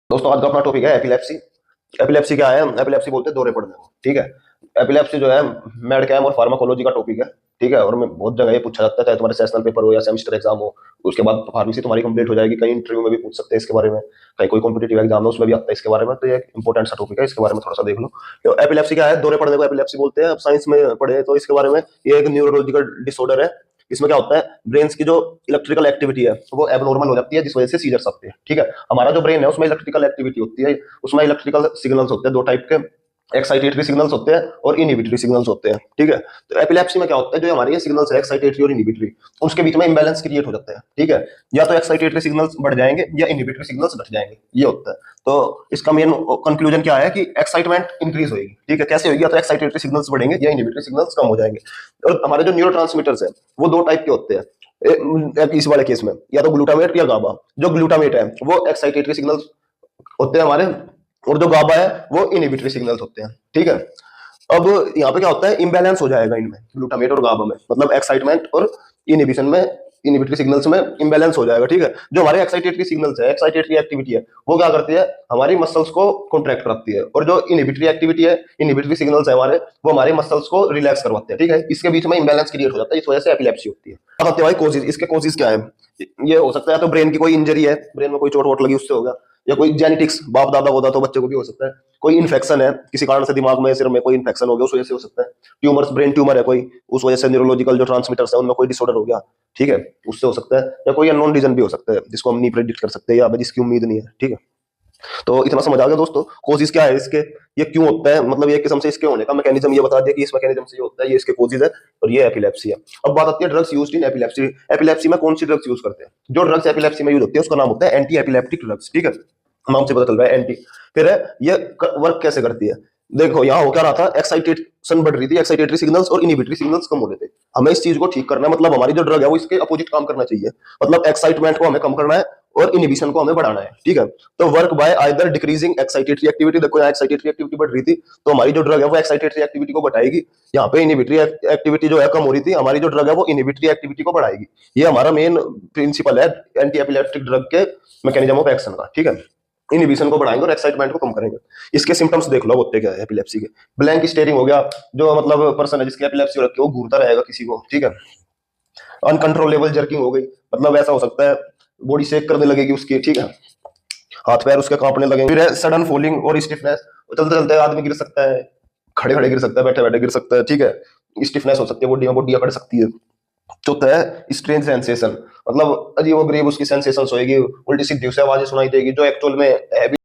दोस्तों आज का अपना टॉपिक है एपिलेप्सी। एपिलेप्सी क्या है? एपिलेप्सी बोलते हैं दौरे पड़ने को। ठीक है। एपिलेप्सी जो है मेडकैम और फार्माकोलॉजी का टॉपिक है। ठीक है। और मैं बहुत जगह ये पूछा जाता है, चाहे तुम्हारे सेशनल पेपर हो या सेमेस्टर एग्जाम हो। उसके बाद फार्मेसी तुम्हारी कंप्लीट हो जाएगी, कई इंटरव्यू में भी पूछ सकते हैं इसके बारे में। कहीं कोई कॉम्पिटेटिव एग्जाम है उसमें भी आता है इसके बारे में। तो ये इंपॉर्टेंट सा टॉपिक है, इसके बारे में थोड़ा सा देख लो। तो एपिलेप्सी क्या है? दौरे पड़ने को एपिलेप्सी बोलते हैं। अब साइंस में पढ़े तो इसके बारे में, ये एक न्यूरोलॉजिकल डिसऑर्डर है। इसमें क्या होता है, ब्रेन्स की जो इलेक्ट्रिकल एक्टिविटी है वो एबनॉर्मल हो जाती है, जिस वजह से सीजर्स आते हैं। ठीक है। हमारा जो ब्रेन है उसमें इलेक्ट्रिकल एक्टिविटी होती है, उसमें इलेक्ट्रिकल सिग्नल्स होते हैं दो टाइप के। एक्साइटेटरी सिग्नल्स होते हैं और इनहिबिटरी सिग्नल्स होते हैं। ठीक है। तो एपिलेप्सी में क्या होता है, जो हमारे ये सिग्नल्स है एक्साइटेटरी और इनहिबिटरी, उसके बीच में इंबैलेंस क्रिएट हो जाता है। ठीक है। या तो एक्साइटेटरी सिग्नल्स बढ़ जाएंगे या इनहिबिटरी सिग्नल्स घट जाएंगे, ये होता है। तो इसका मेन कंक्लूजन क्या है कि एक्साइटमेंट इंक्रीज होगी। ठीक है। कैसे होगी? या तो एक्साइटेटरी सिग्नल्स बढ़ेंगे या इनहिबिटरी सिग्नल्स कम हो जाएंगे। और हमारे जो न्यूरोट्रांसमीटर्स है वो दो टाइप के होते हैं इस वाले केस में, या तो ग्लूटामेट या गाबा। जो ग्लूटामेट है वो एक्साइटेटरी सिग्नल्स होते हैं हमारे, और जो गाबा है वो इनहिबिटरी सिग्नल्स होते हैं। ठीक है। अब यहाँ पे क्या होता है, इम्बैलेंस हो जाएगा इनमें, ग्लूटामेट और गाबा में, मतलब एक्साइटमेंट और इनहिबिशन में, इनहिबिटरी सिग्नल्स में इम्बैलेंस हो जाएगा। ठीक है। जो हमारे एक्साइटेटरी सिग्नल्स है, एक्साइटेटरी एक्टिविटी है, वो क्या करती है, हमारी मसल्स को कॉन्ट्रैक्ट कराती है। और जो इनहिबिटरी एक्टिविटी है, इनहिबिटरी सिग्नल्स है हमारे, वो हमारे मसल्स को रिलैक्स करवाते हैं। ठीक है। इसके बीच में इम्बैलेंस क्रिएट हो जाता है, इस वजह से एपिलेप्सी होती है। अब आते हैं भाई कॉजेज। इसके कॉजेज क्या है? ये हो सकता है तो ब्रेन की कोई इंजरी है, ब्रेन में कोई चोट वोट लगी उससे होगा, या कोई जेनेटिक्स, बाप दादा होता तो बच्चे को भी हो सकता है। कोई इन्फेक्शन है, किसी कारण से दिमाग में, सिर में कोई इन्फेक्शन हो गया, उस वजह से हो सकता है। ट्यूमर्स, ब्रेन ट्यूमर है कोई, उस वजह से न्यूरोलॉजिकल जो ट्रांसमीटर्स है उनमें कोई डिसऑर्डर हो गया। ठीक है। उससे हो सकता है। या कोई अननोन रीजन भी हो सकता है जिसको हम नहीं प्रेडिक्ट कर सकते या जिसकी उम्मीद नहीं है। ठीक है। तो इतना समझ आ गया दोस्तों, कोजिस क्या है इसके, ये क्यों होता है, मतलब ये किस्म से इसके होने का मैकेनिज्म ये बता दिया कि इस मैकेनिज्म से ये होता है, ये इसके कोजिस है, और ये एपिलेप्सी है। अब बात आती है drugs used in epilepsy. Epilepsy में कौन सी ड्रग्स यूज करते हैं? जो ड्रग्स एपिलेप्सी में यूज होती है उसका नाम होता है एंटी एपिलेप्टिक ड्रग्स। ठीक है। नाम से पता चल रहा है एंटी। फिर है ये वर्क कैसे करती है? देखो यहाँ हो क्या रहा था, एक्साइटेशन बढ़ रही थी, एक्साइटेटरी सिग्नल्स और इनहिबिटरी सिग्नल्स कम हो रहे थे। हमें इस चीज को ठीक करना है, मतलब हमारी जो ड्रग है वो इसके अपोजिट काम करना चाहिए। मतलब एक्साइटमेंट को हमें कम करना है और इनहिबिशन को हमें बढ़ाना है। ठीक है। तो work by either decreasing excitatory activity, देखो यहाँ एक्साइटेटरी एक्टिविटी बढ़ रही थी तो हमारी जो ड्रग है वो एक्साइटेटरी एक्टिविटी को बढ़ाएगी। यहाँ पे इनहिबिटरी एक्टिविटी जो है कम हो रही थी, हमारी जो ड्रग है वो इनहिबिटरी एक्टिविटी को बढ़ाएगी। ये हमारा मेन प्रिंसिपल है एंटी एपिलेप्टिक ड्रग के मैकेनिज्म ऑफ एक्शन का। ठीक है। इनहिबिशन को बढ़ाएंगे और एक्साइटमेंट को कम करेंगे। इसके सिम्टम्स देख लो होते क्या है एपिलेप्सी के। ब्लैंक स्टेयरिंग हो गया, जो मतलब पर्सन है जिसकी एपिलेप्सी हो रखी है वो घूरता रहेगा किसी को। ठीक है। अनकंट्रोलेबल जर्किंग हो गई, मतलब ऐसा हो सकता है बॉडी शेक करने लगेगी उसकी। ठीक है। हाथ पैर उसके कांपने लगेंगे। फिर सडन फॉलिंग और स्टिफनेस, चलते चलते आदमी गिर सकता है, खड़े खड़े गिर सकता है, बैठे बैठे गिर सकता है। ठीक है। स्टिफनेस हो सकती है बॉडी में, बॉडी अकड़ सकती है। चौथा है स्ट्रेंज सेंसेशन, मतलब अजीब गरीब उसकी सेंसेशंस होएगी, उल्टी सीधी उसे आवाजें सुनाई देगी जो एक्चुअल में है भी